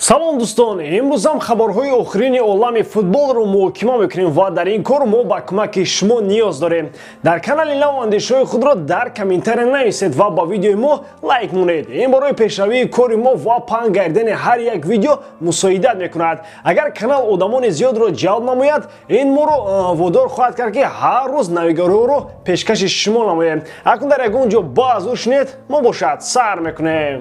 салом дӯстон, имрӯз ҳам хабарҳои охирини олами футболро муҳокима мекунем ва дар ин кор мо ба кӯмаки шумо ниёз дорем. Дар канали нав андешаҳои худро дар комментария нависед ва ба видеои мо лайк монед. Ин барои пешравии кори мо ва паҳн гардидани ҳар як видео мусоидат мекунад. Агар канал одамони зиёдро ҷалб намояд, ин моро водор хоҳад кард ки ҳар рӯз навигароҳро пешкаши шумо намоем. Акнун дар ягон ҷо баъз шунед, мо бошад сар мекунем.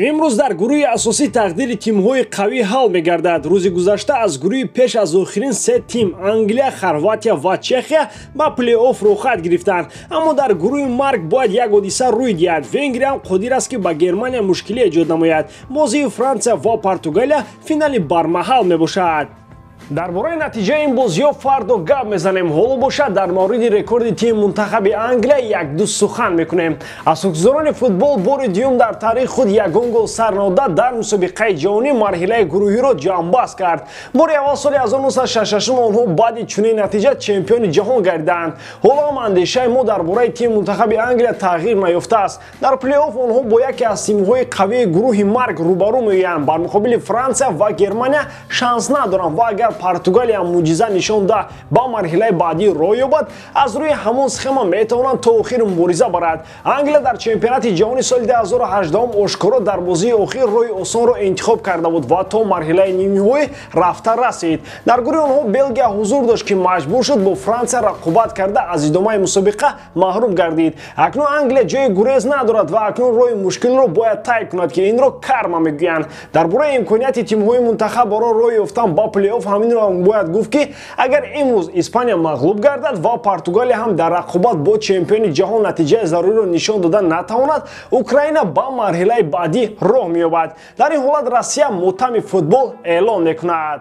имрӯз дар гурӯҳи асосӣ тақдири тимҳои қавӣ ҳал мегардад. рӯзи гузашта аз гурӯҳи пеш аз охирин се тим Англия, Хорватия ва Чехия ба плей-офф рохат гирифтанд. Аммо дар гурӯҳи марг бояд як ҳодиса рӯй диҳад. Венгрия ҳам қодир аст ки ба Германия мушкилӣ эҷод намояд. бозии Франсия ва Португалия финали бармаҳал мебошад. дар бораи натиҷаи ин бозиҳо фардо гап мезанем. ҳоло бошад дар мавриди рекорди тими мунтахаби Англия як-ду сухан мекунем. асосгузорони футбол бори дуюм дар таърихи худ ягон гол сар наҳода дар мусобиқаи ҷаҳонӣ марҳилаи гурӯҳиро ҷамъбаст кард. бори аввал соли 1966 онҳо баъди чунин натиҷа чемпиони ҷаҳон гардиданд. ҳоло ҳам андешаи мо дар бораи тими мунтахаби Англия тағйир наёфтааст. дар плей-офф онҳо бо яке аз тимҳои қавии гурӯҳи марг рӯбарӯ меоянд. бар муқобили Франсия ва Германия шанс надоранд ва агар Португалия муъҷиза нишон да ба марҳилаи баъдӣ роҳ ёбад, аз рӯи ҳамон схема метавонанд то охир мубориза барад. Англия дар чемпионати ҷаҳони соли 2018 ошкоро дар бозии охир роҳи осонро интихоб карда буд ва то марҳилаи нимниҳоӣ рафта расид. дар гурӯҳи онҳо Белгия ҳузур дошт ки маҷбур шуд бо Франсия рақобат карда аз идомаи мусобиқа маҳрум гардид. акнун Англия ҷои гурез надорад ва акнун роҳи мушкилро бояд тай кунад ки инро карма мегӯянд. дар бораи имконияти тимҳои мунтахаб барои роҳ ёфтан ба плей-офф ҳаминро бояд гуфт ки агар имрӯз Испания мағлуб гардад ва Португалия ҳам дар рақобат бо чемпиони ҷаҳон натиҷаи заруриро нишон дода натавонад, Украина ба марҳилаи баъдӣ роҳ меёбад. дар ин ҳолат Россия мотами футбол эълон мекунад.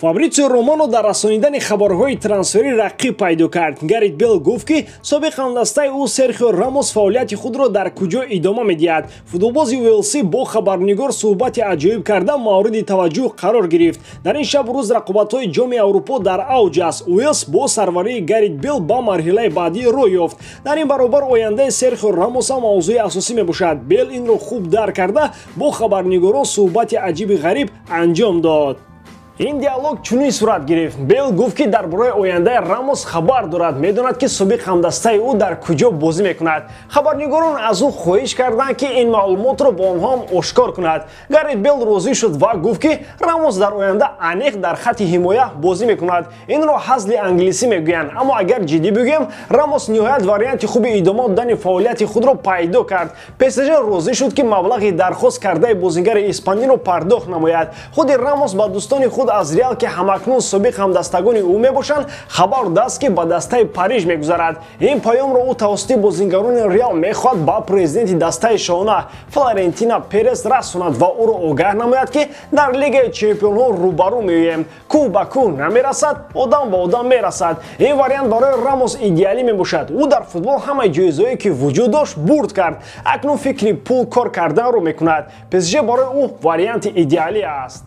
Фабрицио Романо дар расонидани хабарҳои трансферӣ рақиб пайдо кард. Гарит Бейл гуфт ки собиқ ҳамдастаи ӯ Серхио Рамос фаъолияти худро дар куҷо идома медиҳад. футболбози Уелсӣ бо хабарнигор суҳбати аҷоиб карда мавриди таваҷҷӯҳ қарор гирифт. дар ин шаб рӯз рақобатҳои ҷоми Аврупо дар авҷ аст. Уелс бо сарварии Гарит Бейл ба марҳилаи баъдӣ роҳ ёфт. дар ин баробар ояндаи Серхио Рамос ҳам мавзӯи асосӣ мебошад. Бейл инро хуб дарк карда бо хабарнигорон суҳбати аҷиби ғариб анҷом дод. ин диалог чунин сурат гирифт. Бейл гуфт ки дар бораи ояндаи Рамос хабар дорад, медонад ки собиқ ҳамдастаи ӯ дар куҷо бозӣ мекунад. хабарнигорон аз ӯ хоҳиш карданд ки ин маълумотро бо онҳо ҳам ошкор кунад. Гарит Бейл розӣ шуд ва гуфт ки Рамос дар оянда аниқ дар хатти ҳимоя бозӣ мекунад. инро ҳазли англисӣ мегӯянд. аммо агар ҷиддӣ бигӯем, Рамос ниҳоят варианти хуби идома додани фаъолияти худро пайдо кард. ПСЖ розӣ шуд ки маблағи дархост кардаи бозигари испаниро пардохт намояд. худи Рамос ба дӯстони худ аз Реал ки ҳамакнун собиқ ҳамдастагони ӯ мебошанд хабар додааст ки ба дастаи Париж мегузарад. ин паёмро ӯ тавассути бозигарони Реал мехоҳад ба президенти дастаи шоҳона Флорентино Перес расонад ва ӯро огаҳ намояд ки дар Лигаи чемпионҳо рӯбарӯ меоем. кӯ ба кӯ намерасад, одам ба одам мерасад. ин вариант барои Рамос идеалӣ мебошад. ӯ дар футбол ҳамаи ҷоизаҳое ки вуҷуд дошт бурд кард. акнун фикри пул кор карданро мекунад. ПСЖ барои ӯ варианти идеалӣ аст.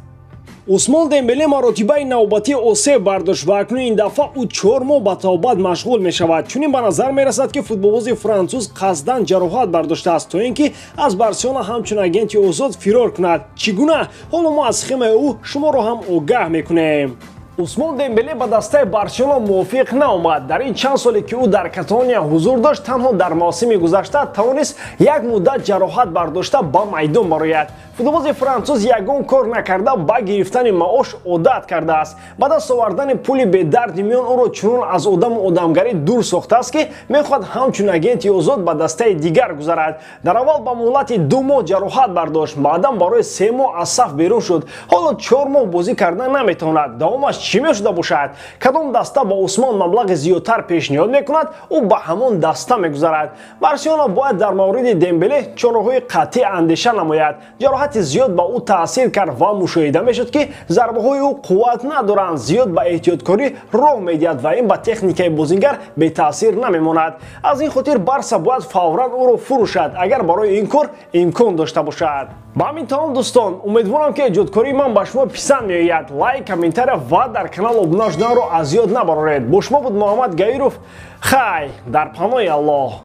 Усмон Дембеле маротибаи навбатии осеб бардошт ва акнун ин дафъа ӯ 4 моҳ ба тавбат машғул мешавад. чунин ба назар мерасад ки футболбози француз қасдан ҷароҳат бардоштааст то ин ки аз Барселона ҳамчун агенти озод фирор кунад. чӣ гуна? ҳоло мо аз схемаи ӯ шуморо ҳам огаҳ мекунем. Усмон Дембеле ба дастаи Барселона мувофиқ наомад. дар ин чанд соле ки ӯ дар Каталония ҳузур дошт, танҳо дар мавсими гузашта тавонист як муддат ҷароҳат бардошта ба майдон барояд. футболбози француз ягон кор накарда ба гирифтани маош одат кардааст. ба даст овардани пули бедарди миён ӯро чунон аз одаму одамгарӣ дур сохтааст ки мехоҳад ҳамчун агенти озод ба дастаи дигар гузарад. дар аввал ба муҳлати 2 моҳ ҷароҳат бардошт, баъдан барои 3 моҳ аз саф берун шуд. ҳоло 4 моҳ бозӣ кардан наметавонад. давомаш чӣ мешуда бошад? кадом даста ба Усмон маблағи зиёдтар пешниҳод мекунад, ӯ ба ҳамон даста мегузарад. Барселона бояд дар мавриди Дембеле чораҳои қатъӣ андеша намояд. ҷароҳати зиёд ба ӯ таъсир кард ва мушоҳида мешуд ки зарбаҳои ӯ қувват надоранд, зиёд ба эҳтиёткорӣ роҳ медиҳад ва ин ба техникаи бозингар бетаъсир намемонад. аз ин хотир Барса бояд фавран ӯро фурӯшад, агар барои ин кор имкон дошта бошад. ба ҳамин тамом дӯстон, умедворам ки эҷодкории ман ба шумо писанд меояд. лайк, комментария ва дар канал обуна шуданро аз ёд набароред. бо шумо буд Муҳаммад Гаиров. хай дар паноҳи Аллоҳ.